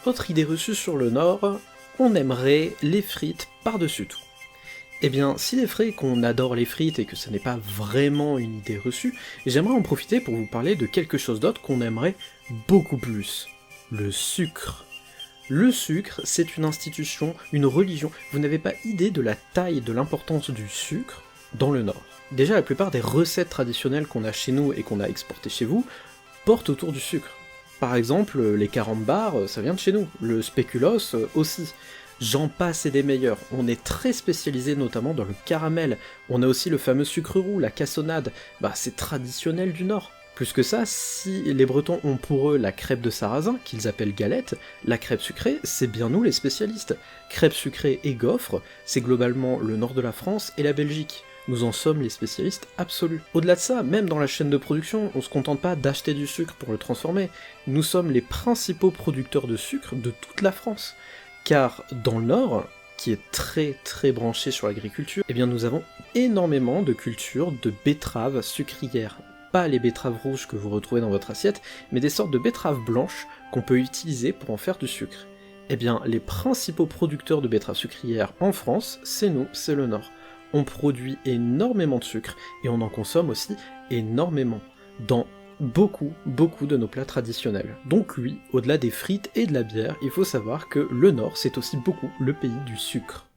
Autre idée reçue sur le Nord, on aimerait les frites par-dessus tout. Eh bien, s'il est vrai qu'on adore les frites et que ce n'est pas vraiment une idée reçue, j'aimerais en profiter pour vous parler de quelque chose d'autre qu'on aimerait beaucoup plus. Le sucre. Le sucre, c'est une institution, une religion, vous n'avez pas idée de la taille et de l'importance du sucre dans le Nord. Déjà, la plupart des recettes traditionnelles qu'on a chez nous et qu'on a exportées chez vous portent autour du sucre. Par exemple, les carambars, ça vient de chez nous, le spéculoos aussi. J'en passe et des meilleurs, on est très spécialisé notamment dans le caramel, on a aussi le fameux sucre roux, la cassonade, c'est traditionnel du Nord. Plus que ça, si les Bretons ont pour eux la crêpe de sarrasin, qu'ils appellent galette, la crêpe sucrée, c'est bien nous les spécialistes. Crêpe sucrée et gaufre, c'est globalement le nord de la France et la Belgique. Nous en sommes les spécialistes absolus. Au-delà de ça, même dans la chaîne de production, on se contente pas d'acheter du sucre pour le transformer, nous sommes les principaux producteurs de sucre de toute la France. Car dans le Nord, qui est très branché sur l'agriculture, eh bien nous avons énormément de cultures de betteraves sucrières. Pas les betteraves rouges que vous retrouvez dans votre assiette, mais des sortes de betteraves blanches qu'on peut utiliser pour en faire du sucre. Eh bien, les principaux producteurs de betteraves sucrières en France, c'est nous, c'est le Nord. On produit énormément de sucre, et on en consomme aussi énormément, dans beaucoup de nos plats traditionnels. Donc oui, au-delà des frites et de la bière, il faut savoir que le Nord, c'est aussi beaucoup le pays du sucre.